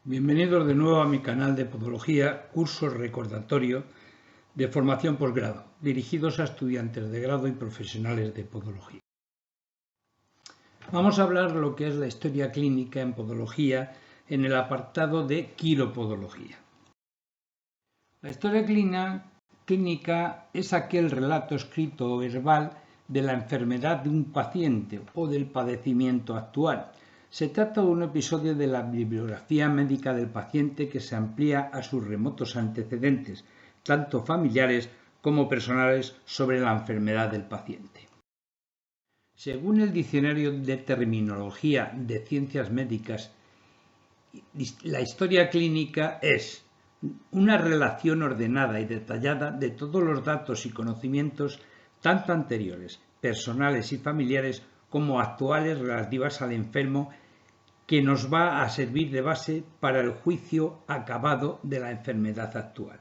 Bienvenidos de nuevo a mi canal de Podología, curso recordatorio de formación posgrado, dirigidos a estudiantes de grado y profesionales de podología. Vamos a hablar de lo que es la historia clínica en podología en el apartado de quiropodología. La historia clínica es aquel relato escrito o verbal de la enfermedad de un paciente o del padecimiento actual. Se trata de un episodio de la bibliografía médica del paciente que se amplía a sus remotos antecedentes, tanto familiares como personales, sobre la enfermedad del paciente. Según el Diccionario de Terminología de Ciencias Médicas, la historia clínica es una relación ordenada y detallada de todos los datos y conocimientos, tanto anteriores, personales y familiares, como actuales relativas al enfermo, que nos va a servir de base para el juicio acabado de la enfermedad actual.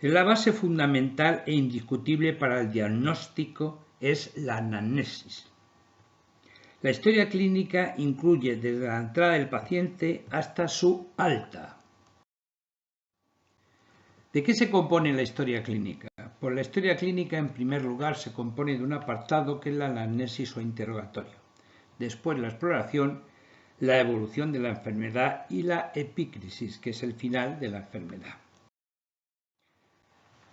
La base fundamental e indiscutible para el diagnóstico es la anamnesis. La historia clínica incluye desde la entrada del paciente hasta su alta. ¿De qué se compone la historia clínica? Pues la historia clínica, en primer lugar, se compone de un apartado que es la anamnesis o interrogatorio. Después la exploración, la evolución de la enfermedad y la epícrisis, que es el final de la enfermedad.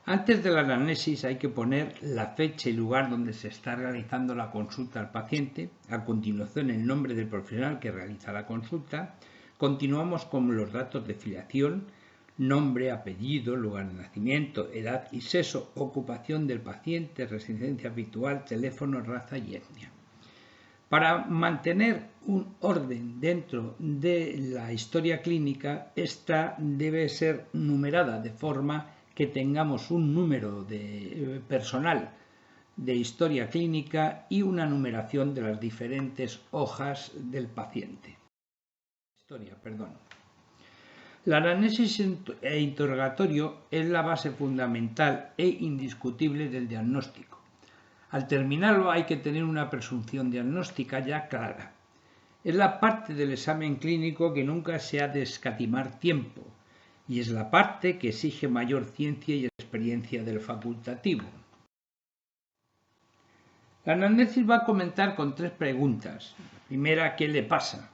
Antes de la anamnesis hay que poner la fecha y lugar donde se está realizando la consulta al paciente, a continuación el nombre del profesional que realiza la consulta, continuamos con los datos de filiación, nombre, apellido, lugar de nacimiento, edad y sexo, ocupación del paciente, residencia habitual, teléfono, raza y etnia. Para mantener un orden dentro de la historia clínica, esta debe ser numerada de forma que tengamos un número de personal de historia clínica y una numeración de las diferentes hojas del paciente. La anamnesis e interrogatorio es la base fundamental e indiscutible del diagnóstico. Al terminarlo hay que tener una presunción diagnóstica ya clara. Es la parte del examen clínico que nunca se ha de escatimar tiempo y es la parte que exige mayor ciencia y experiencia del facultativo. La anamnesis va a comenzar con 3 preguntas. La primera, ¿qué le pasa?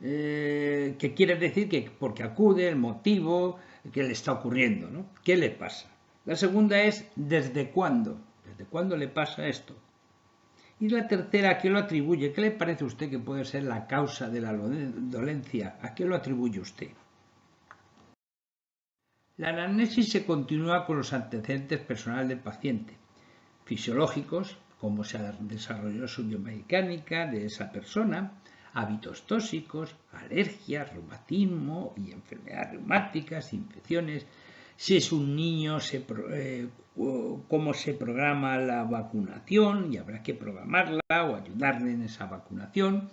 ¿Qué quiere decir? Que porque acude, el motivo, qué le está ocurriendo, ¿no? ¿Qué le pasa? La segunda es ¿desde cuándo? ¿Desde cuándo le pasa esto? Y la tercera, ¿a qué lo atribuye? ¿Qué le parece a usted que puede ser la causa de la dolencia? ¿A qué lo atribuye usted? La anamnesis se continúa con los antecedentes personales del paciente, fisiológicos, cómo se desarrolló su biomecánica de esa persona, hábitos tóxicos, alergias, reumatismo y enfermedades reumáticas, infecciones. Si es un niño, cómo se programa la vacunación y habrá que programarla o ayudarle en esa vacunación.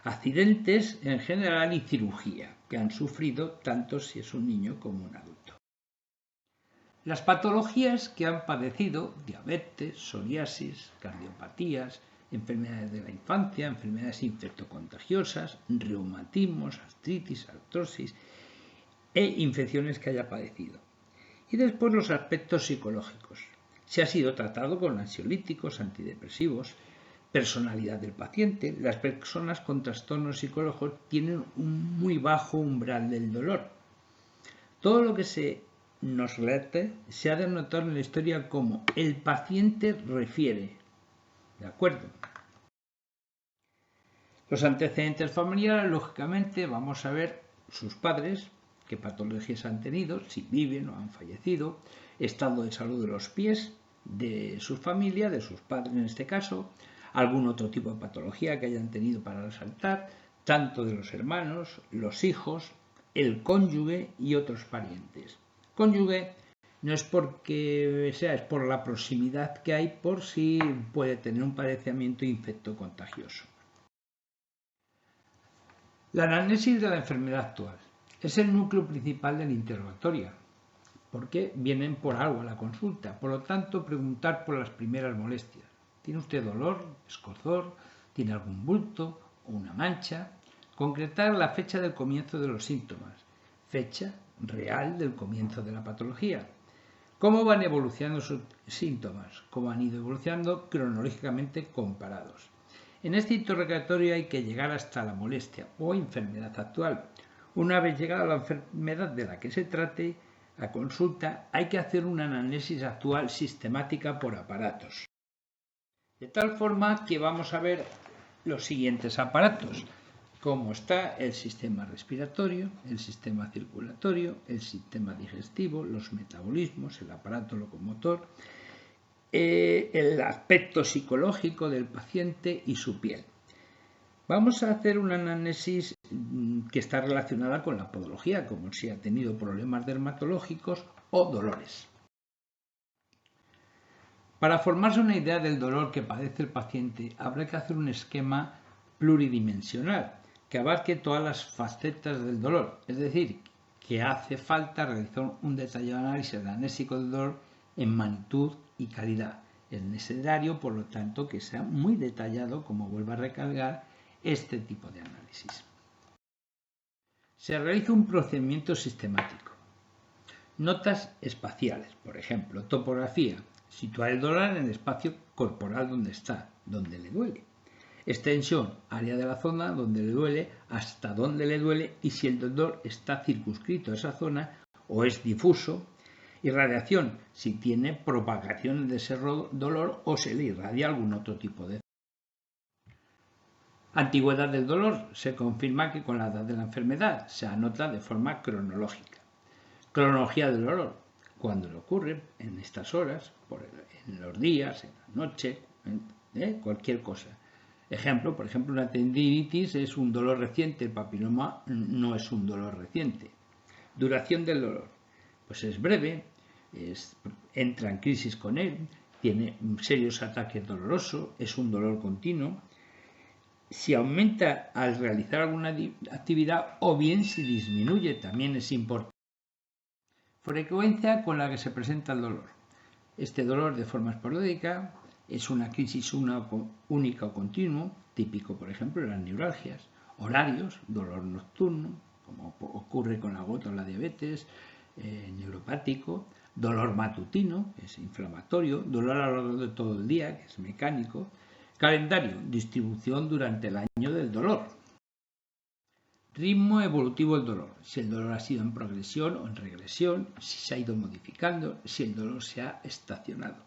Accidentes en general y cirugía que han sufrido tanto si es un niño como un adulto. Las patologías que han padecido: diabetes, psoriasis, cardiopatías, enfermedades de la infancia, enfermedades infectocontagiosas, reumatismos, artritis, artrosis e infecciones que haya padecido. Y después los aspectos psicológicos. Si ha sido tratado con ansiolíticos, antidepresivos, personalidad del paciente. Las personas con trastornos psicológicos tienen un muy bajo umbral del dolor. Todo lo que se nos relate se ha de notar en la historia como el paciente refiere. ¿De acuerdo? Los antecedentes familiares, lógicamente, vamos a ver sus padres, qué patologías han tenido, si viven o han fallecido, estado de salud de los pies de su familia, de sus padres en este caso, algún otro tipo de patología que hayan tenido para resaltar, tanto de los hermanos, los hijos, el cónyuge y otros parientes. Cónyuge no es porque sea, es por la proximidad que hay, por si puede tener un padecimiento infectocontagioso. La anamnesis de la enfermedad actual es el núcleo principal del interrogatorio, porque vienen por algo a la consulta. Por lo tanto, preguntar por las primeras molestias. ¿Tiene usted dolor, escozor? ¿Tiene algún bulto o una mancha? Concretar la fecha del comienzo de los síntomas, fecha real del comienzo de la patología. ¿Cómo van evolucionando sus síntomas? ¿Cómo han ido evolucionando cronológicamente comparados? En este interrogatorio hay que llegar hasta la molestia o enfermedad actual. Una vez llegada la enfermedad de la que se trate, a consulta hay que hacer una análisis actual sistemática por aparatos. De tal forma que vamos a ver los siguientes aparatos: cómo está el sistema respiratorio, el sistema circulatorio, el sistema digestivo, los metabolismos, el aparato locomotor, el aspecto psicológico del paciente y su piel. Vamos a hacer un análisis que está relacionada con la podología, como si ha tenido problemas dermatológicos o dolores. Para formarse una idea del dolor que padece el paciente, habrá que hacer un esquema pluridimensional que abarque todas las facetas del dolor, es decir, que hace falta realizar un detallado análisis anésico del dolor en magnitud y calidad. Es necesario, por lo tanto, que sea muy detallado, como vuelvo a recalcar, este tipo de análisis. Se realiza un procedimiento sistemático. Notas espaciales, por ejemplo, topografía, situar el dolor en el espacio corporal donde está, donde le duele. Extensión, área de la zona donde le duele, hasta dónde le duele y si el dolor está circunscrito a esa zona o es difuso. Irradiación, si tiene propagación de ese dolor o se le irradia algún otro tipo de. Antigüedad del dolor, se confirma que con la edad de la enfermedad se anota de forma cronológica. Cronología del dolor, cuando le ocurre, en estas horas, en los días, en la noche, cualquier cosa. Ejemplo, por ejemplo, una tendinitis es un dolor reciente, el papiloma no es un dolor reciente. Duración del dolor, pues es breve, entra en crisis con él, tiene serios ataques dolorosos, es un dolor continuo. Si aumenta al realizar alguna actividad o bien si disminuye, también es importante. Frecuencia con la que se presenta el dolor. Este dolor de forma esporádica es una crisis única o continuo, típico por ejemplo de las neuralgias. Horarios, dolor nocturno, como ocurre con la gota o la diabetes, neuropático. Dolor matutino, que es inflamatorio. Dolor a lo largo de todo el día, que es mecánico. Calendario, distribución durante el año del dolor. Ritmo evolutivo del dolor, si el dolor ha sido en progresión o en regresión, si se ha ido modificando, si el dolor se ha estacionado.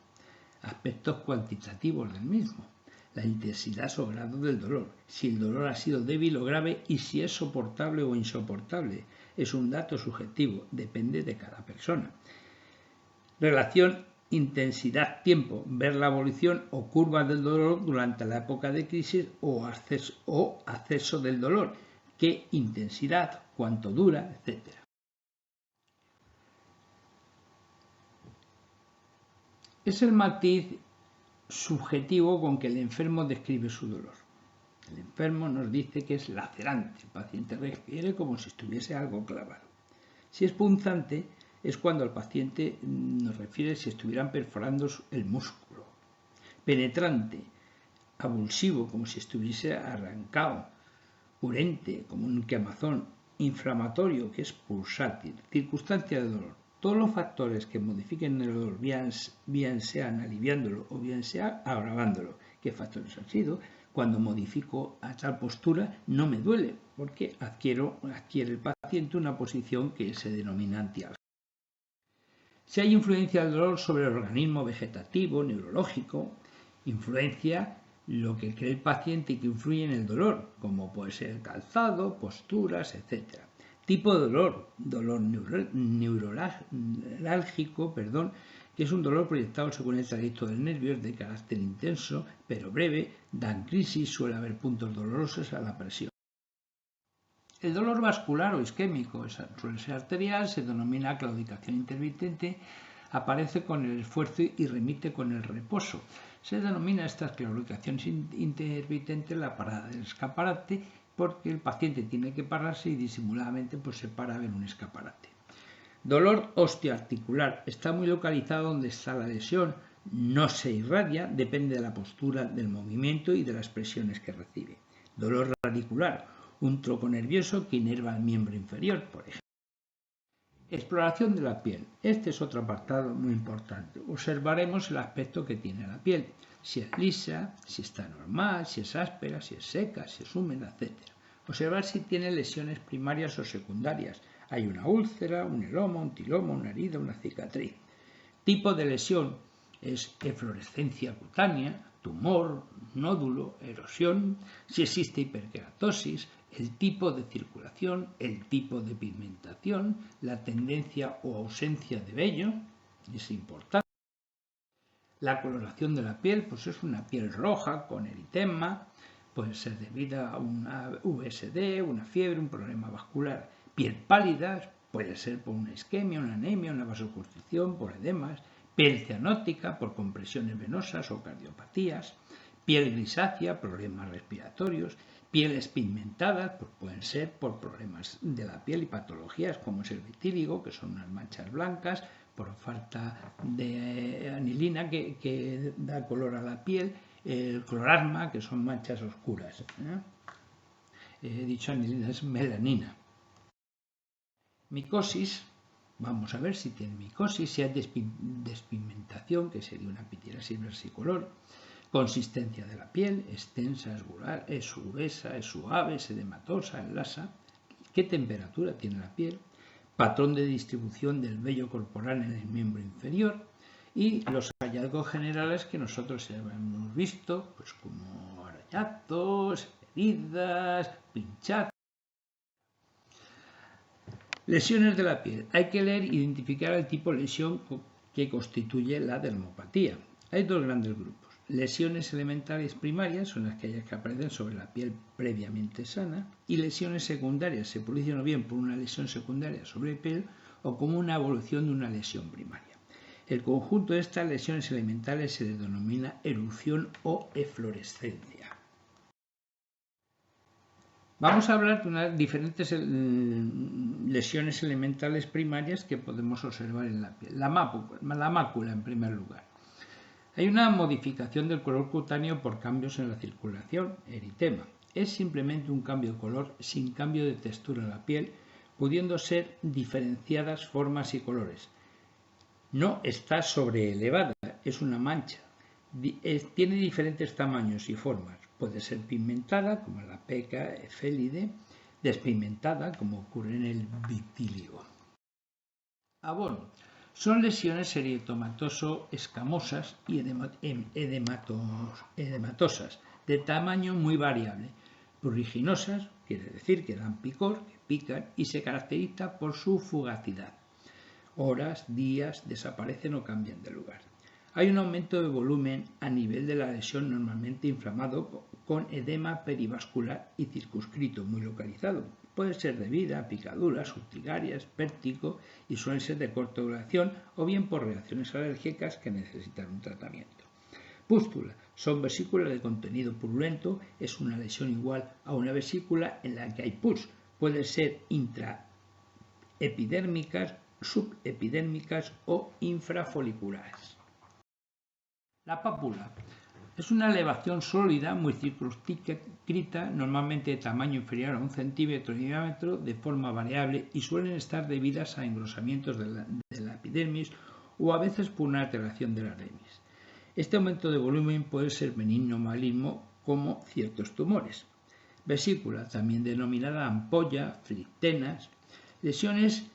Aspectos cuantitativos del mismo, la intensidad o grado del dolor, si el dolor ha sido débil o grave y si es soportable o insoportable. Es un dato subjetivo, depende de cada persona. Relación intensidad-tiempo, ver la evolución o curva del dolor durante la época de crisis o acceso del dolor, qué intensidad, cuánto dura, etc. Es el matiz subjetivo con que el enfermo describe su dolor. El enfermo nos dice que es lacerante, el paciente refiere como si estuviese algo clavado. Si es punzante, es cuando el paciente nos refiere si estuvieran perforando el músculo. Penetrante, avulsivo, como si estuviese arrancado. Urente, como un quemazón. Inflamatorio, que es pulsátil. Circunstancia de dolor. Todos los factores que modifiquen el dolor, bien sean aliviándolo o bien sea agravándolo. ¿Qué factores han sido? Cuando modifico a tal postura no me duele, porque adquiere el paciente una posición que se denomina antialgia. Si hay influencia del dolor sobre el organismo vegetativo, neurológico, influencia lo que cree el paciente que influye en el dolor, como puede ser el calzado, posturas, etc. Tipo de dolor neurálgico, que es un dolor proyectado según el trayecto del nervio, es de carácter intenso, pero breve, dan crisis, suele haber puntos dolorosos a la presión. El dolor vascular o isquémico suele ser arterial, se denomina claudicación intermitente, aparece con el esfuerzo y remite con el reposo. Se denomina esta claudicación intermitente la parada del escaparate porque el paciente tiene que pararse y disimuladamente se para a ver un escaparate. Dolor osteoarticular está muy localizado donde está la lesión, no se irradia, depende de la postura, del movimiento y de las presiones que recibe. Dolor radicular, un tronco nervioso que inerva el miembro inferior, por ejemplo. Exploración de la piel. Este es otro apartado muy importante. Observaremos el aspecto que tiene la piel, si es lisa, si está normal, si es áspera, si es seca, si es húmeda, etc. Observar si tiene lesiones primarias o secundarias. Hay una úlcera, un heloma, un tiloma, una herida, una cicatriz. Tipo de lesión es eflorescencia cutánea, tumor, nódulo, erosión, si existe hiperkeratosis, el tipo de circulación, el tipo de pigmentación, la tendencia o ausencia de vello, es importante. La coloración de la piel, pues es una piel roja con eritema, puede ser debida a una VSD, una fiebre, un problema vascular. Piel pálida, puede ser por una isquemia, una anemia, una vasoconstricción, por edemas. Piel cianótica, por compresiones venosas o cardiopatías. Piel grisácea, problemas respiratorios. Pieles pigmentadas, pues pueden ser por problemas de la piel y patologías como es el vitíligo, que son unas manchas blancas, por falta de anilina que da color a la piel, el clorasma, que son manchas oscuras. He dicho anilina, es melanina. Micosis, vamos a ver si tiene micosis, si hay despigmentación, que sería una pitirasis versicolor. Consistencia de la piel, extensa, es gruesa, es suave, es edematosa, es lasa. ¿Qué temperatura tiene la piel? Patrón de distribución del vello corporal en el miembro inferior y los hallazgos generales que nosotros hemos visto, pues como arañazos, heridas, pinchazos. Lesiones de la piel. Hay que leer e identificar el tipo de lesión que constituye la dermopatía. Hay dos grandes grupos. Lesiones elementales primarias son aquellas que aparecen sobre la piel previamente sana y lesiones secundarias se producen o bien por una lesión secundaria sobre la piel o como una evolución de una lesión primaria. El conjunto de estas lesiones elementales se denomina erupción o eflorescencia. Vamos a hablar de unas diferentes lesiones elementales primarias que podemos observar en la piel. La mácula, en primer lugar. Hay una modificación del color cutáneo por cambios en la circulación, eritema. Es simplemente un cambio de color sin cambio de textura en la piel, pudiendo ser diferenciadas formas y colores. No está sobreelevada, es una mancha. Tiene diferentes tamaños y formas. Puede ser pigmentada, como la peca efélide, despigmentada, como ocurre en el vitíligo. Abono. Son lesiones eritomatoso-escamosas y edematosas, de tamaño muy variable. Pruriginosas, quiere decir que dan picor, que pican, y se caracteriza por su fugacidad. Horas, días, desaparecen o cambian de lugar. Hay un aumento de volumen a nivel de la lesión normalmente inflamado con edema perivascular y circunscrito, muy localizado. Puede ser debido a picaduras, urticarias, vértigo y suelen ser de corta duración o bien por reacciones alérgicas que necesitan un tratamiento. Pústula. Son vesículas de contenido purulento, es una lesión igual a una vesícula en la que hay pus. Puede ser intraepidérmicas, subepidérmicas o infrafoliculares. La pápula. Es una elevación sólida muy circunscrita, normalmente de tamaño inferior a 1 centímetro de diámetro, de forma variable y suelen estar debidas a engrosamientos de la epidermis o a veces por una alteración de la dermis. Este aumento de volumen puede ser benigno o maligno como ciertos tumores. Vesícula, también denominada ampolla, flictenas, lesiones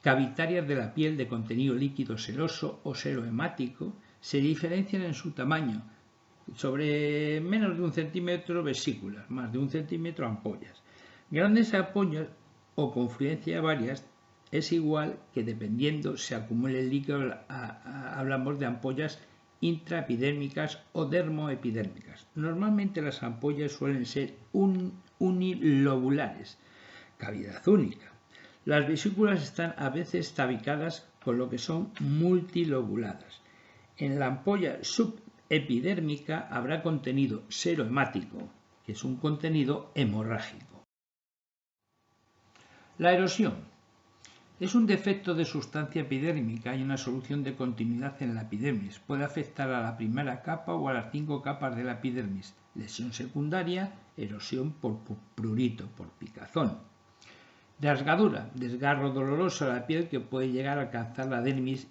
cavitarias de la piel de contenido líquido seroso o serohemático, se diferencian en su tamaño. Sobre menos de 1 centímetro vesículas, más de 1 centímetro ampollas. Grandes ampollas o confluencia varias es igual que dependiendo se acumule el líquido, hablamos de ampollas intraepidérmicas o dermoepidérmicas. Normalmente las ampollas suelen ser unilobulares, cavidad única. Las vesículas están a veces tabicadas con lo que son multilobuladas. En la ampolla subepidérmica habrá contenido serohemático, que es un contenido hemorrágico. La erosión es un defecto de sustancia epidérmica y una solución de continuidad en la epidermis. Puede afectar a la primera capa o a las 5 capas de la epidermis. Lesión secundaria erosión por prurito, por picazón. Rasgadura, desgarro doloroso a la piel que puede llegar a alcanzar la dermis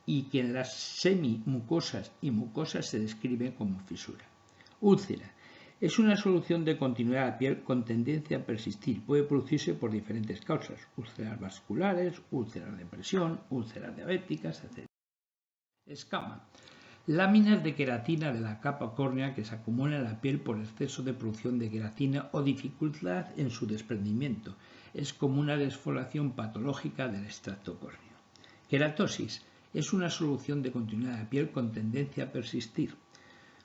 y que en las semimucosas y mucosas se describe como fisura. Úlcera. Es una solución de continuidad a la piel con tendencia a persistir. Puede producirse por diferentes causas: úlceras vasculares, úlceras de presión, úlceras diabéticas, etc. Escama. Láminas de queratina de la capa córnea que se acumulan en la piel por exceso de producción de queratina o dificultad en su desprendimiento. Es como una desfoliación patológica del extracto córneo. Queratosis. Es una solución de continuidad de la piel con tendencia a persistir.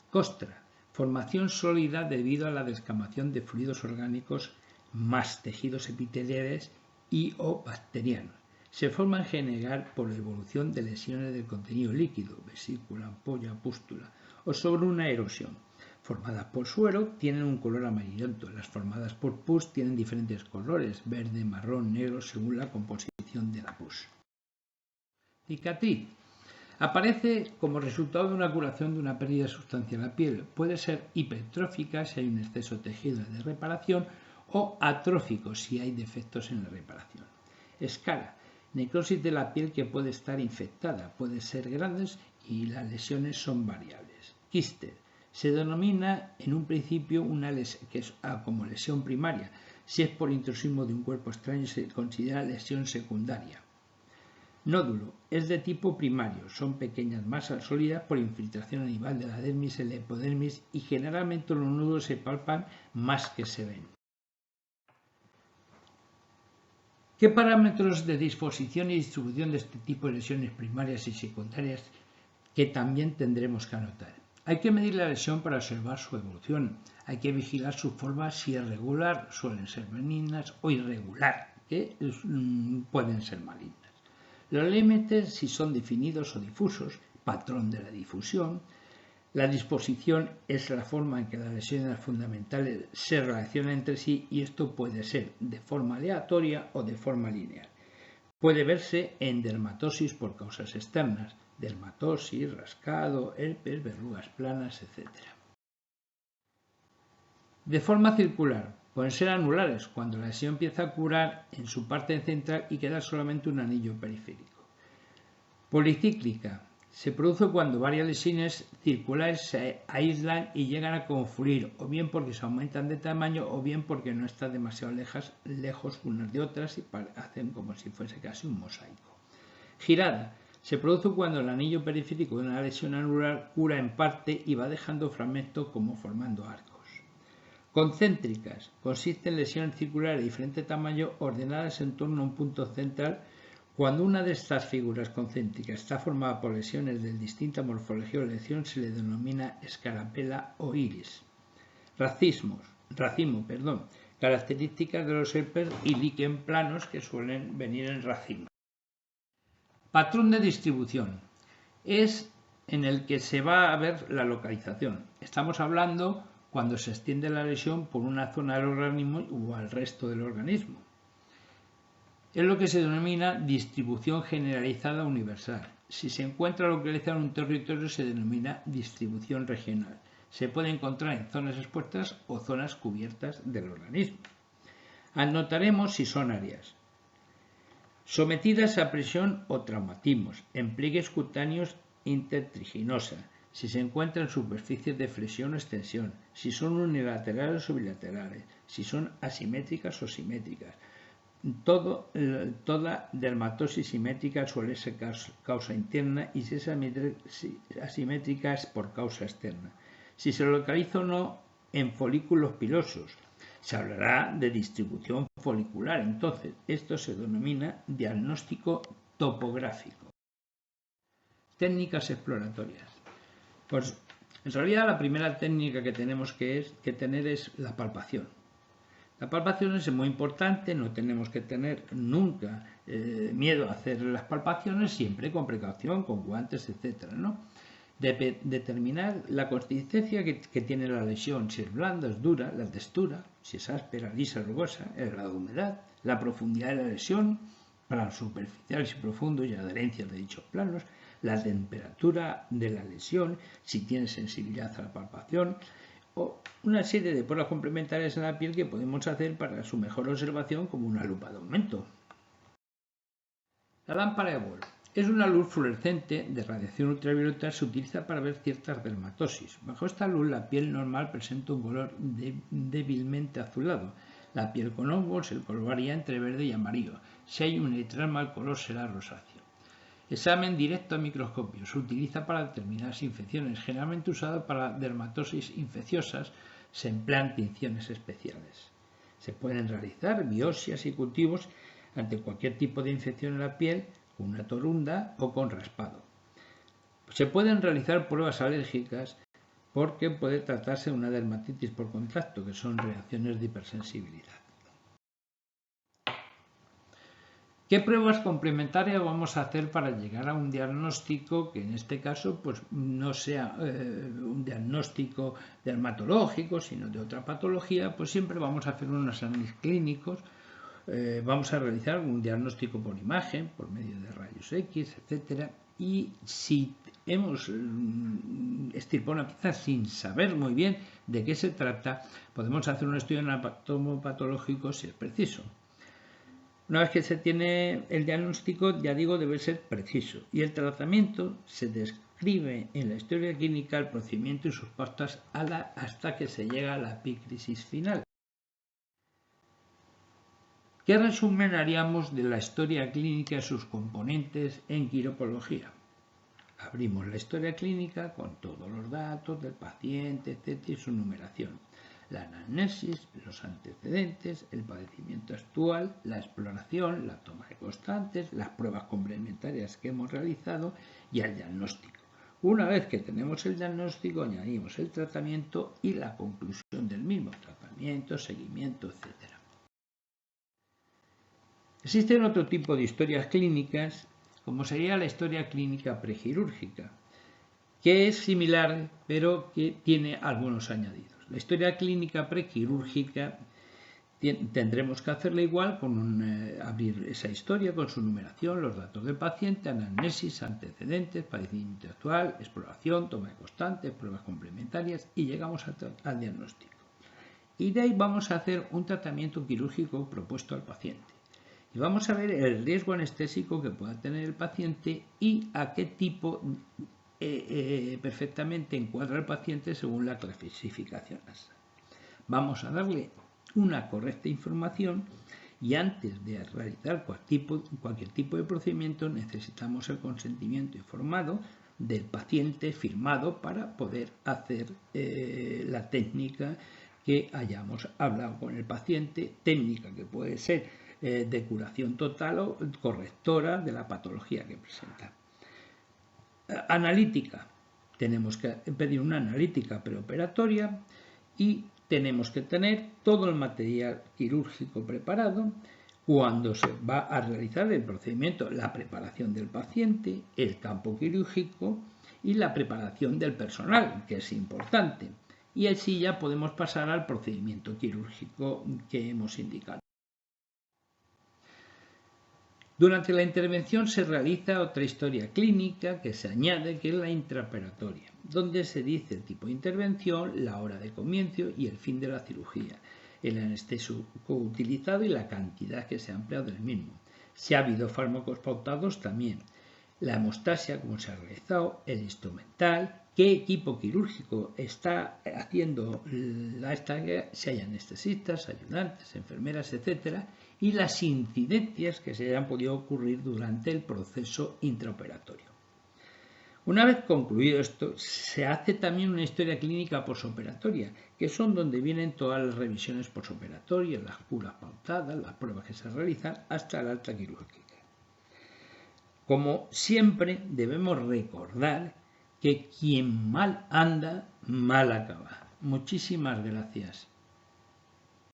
Costra. Formación sólida debido a la descamación de fluidos orgánicos más tejidos epiteliales y o bacterianos. Se forma en general por la evolución de lesiones del contenido líquido, vesícula, ampolla, pústula, o sobre una erosión. Formadas por suero tienen un color amarillento. Las formadas por pus tienen diferentes colores, verde, marrón, negro, según la composición de la pus. Cicatriz. Aparece como resultado de una curación de una pérdida de sustancia en la piel. Puede ser hipertrófica si hay un exceso de tejido de reparación o atrófico si hay defectos en la reparación. Escara. Necrosis de la piel que puede estar infectada. Puede ser grandes y las lesiones son variables. Quiste. Se denomina en un principio una lesión, que es como lesión primaria. Si es por intrusismo de un cuerpo extraño se considera lesión secundaria. Nódulo. Es de tipo primario. Son pequeñas masas sólidas por infiltración a nivel de la dermis en la epidermis y generalmente los nódulos se palpan más que se ven. ¿Qué parámetros de disposición y distribución de este tipo de lesiones primarias y secundarias que también tendremos que anotar? Hay que medir la lesión para observar su evolución. Hay que vigilar su forma si es regular, suelen ser benignas, o irregular, que pueden ser malignas. Los límites, si son definidos o difusos, patrón de la difusión. La disposición es la forma en que las lesiones fundamentales se relacionan entre sí y esto puede ser de forma aleatoria o de forma lineal. Puede verse en dermatosis por causas externas, dermatosis, rascado, herpes, verrugas planas, etc. De forma circular. Pueden ser anulares, cuando la lesión empieza a curar en su parte central y queda solamente un anillo periférico. Policíclica. Se produce cuando varias lesiones circulares se aíslan y llegan a confluir, o bien porque se aumentan de tamaño, o bien porque no están demasiado lejos unas de otras y hacen como si fuese casi un mosaico. Girada. Se produce cuando el anillo periférico de una lesión anular cura en parte y va dejando fragmentos como formando arcos. Concéntricas. Consisten en lesiones circulares de diferente tamaño ordenadas en torno a un punto central. Cuando una de estas figuras concéntricas está formada por lesiones de distinta morfología o lesión se le denomina escarapela o iris. Racimo. Características de los herpes y líquen planos que suelen venir en racimo. Patrón de distribución. Es en el que se va a ver la localización. Estamos hablando cuando se extiende la lesión por una zona del organismo o al resto del organismo. Es lo que se denomina distribución generalizada universal. Si se encuentra localizado en un territorio se denomina distribución regional. Se puede encontrar en zonas expuestas o zonas cubiertas del organismo. Anotaremos si son áreas sometidas a presión o traumatismos, en pliegues cutáneos intertriginosa, si se encuentra en superficies de flexión o extensión, si son unilaterales o bilaterales, si son asimétricas o simétricas. Toda dermatosis simétrica suele ser causa interna y si es asimétrica es por causa externa. Si se localiza o no en folículos pilosos, se hablará de distribución folicular. Entonces, esto se denomina diagnóstico topográfico. Técnicas exploratorias. Pues en realidad la primera técnica que tenemos que tener es la palpación. La palpación es muy importante, no tenemos que tener nunca miedo a hacer las palpaciones, siempre con precaución, con guantes, etc., ¿no? Determinar la consistencia que tiene la lesión, si es blanda, es dura, la textura, si es áspera, lisa, rugosa, el grado de humedad, la profundidad de la lesión, planos superficiales y profundos y adherencias de dichos planos, la temperatura de la lesión, si tiene sensibilidad a la palpación, o una serie de pruebas complementarias en la piel que podemos hacer para su mejor observación, como una lupa de aumento. La lámpara de Bohr es una luz fluorescente de radiación ultravioleta que se utiliza para ver ciertas dermatosis. Bajo esta luz la piel normal presenta un color débilmente azulado. La piel con hongos, el color varía entre verde y amarillo. Si hay un eritroma, el color será rosáceo. Examen directo a microscopio. Se utiliza para determinadas infecciones, generalmente usado para dermatosis infecciosas. Se emplean tinciones especiales. Se pueden realizar biopsias y cultivos ante cualquier tipo de infección en la piel, con una torunda o con raspado. Se pueden realizar pruebas alérgicas porque puede tratarse de una dermatitis por contacto, que son reacciones de hipersensibilidad. ¿Qué pruebas complementarias vamos a hacer para llegar a un diagnóstico que en este caso pues, no sea un diagnóstico dermatológico, sino de otra patología? Pues siempre vamos a hacer unos análisis clínicos, vamos a realizar un diagnóstico por imagen, por medio de rayos X, etcétera, y si hemos extirpado una pieza sin saber muy bien de qué se trata, podemos hacer un estudio anatomopatológico si es preciso. Una vez que se tiene el diagnóstico, ya digo, debe ser preciso. Y el tratamiento se describe en la historia clínica, el procedimiento y sus pautas hasta que se llega a la epícrisis final. ¿Qué resumen haríamos de la historia clínica y sus componentes en quiropología? Abrimos la historia clínica con todos los datos del paciente, etcétera, y su numeración. La anamnesis, los antecedentes, el padecimiento actual, la exploración, la toma de constantes, las pruebas complementarias que hemos realizado y el diagnóstico. Una vez que tenemos el diagnóstico, añadimos el tratamiento y la conclusión del mismo, tratamiento, seguimiento, etcétera. Existen otro tipo de historias clínicas, como sería la historia clínica prequirúrgica, que es similar, pero que tiene algunos añadidos. La historia clínica prequirúrgica tendremos que hacerla igual, abrir esa historia con su numeración, los datos del paciente, anamnesis, antecedentes, padecimiento actual, exploración, toma de constantes, pruebas complementarias y llegamos al diagnóstico. Y de ahí vamos a hacer un tratamiento quirúrgico propuesto al paciente. Y vamos a ver el riesgo anestésico que pueda tener el paciente y a qué tipo perfectamente encuadra el paciente según la clasificación ASA. Vamos a darle una correcta información y antes de realizar cualquier tipo de procedimiento necesitamos el consentimiento informado del paciente firmado para poder hacer la técnica que hayamos hablado con el paciente, técnica que puede ser de curación total o correctora de la patología que presenta. Analítica. Tenemos que pedir una analítica preoperatoria y tenemos que tener todo el material quirúrgico preparado cuando se va a realizar el procedimiento, la preparación del paciente, el campo quirúrgico y la preparación del personal, que es importante. Y así ya podemos pasar al procedimiento quirúrgico que hemos indicado. Durante la intervención se realiza otra historia clínica que se añade, que es la intraoperatoria, donde se dice el tipo de intervención, la hora de comienzo y el fin de la cirugía, el anestésico utilizado y la cantidad que se ha empleado del mismo. Si ha habido fármacos pautados también, la hemostasia, cómo se ha realizado, el instrumental, qué equipo quirúrgico está haciendo la estancia, si hay anestesistas, ayudantes, enfermeras, etcétera, y las incidencias que se hayan podido ocurrir durante el proceso intraoperatorio. Una vez concluido esto, se hace también una historia clínica posoperatoria, que son donde vienen todas las revisiones posoperatorias, las curas pautadas, las pruebas que se realizan, hasta la alta quirúrgica. Como siempre, debemos recordar que quien mal anda, mal acaba. Muchísimas gracias.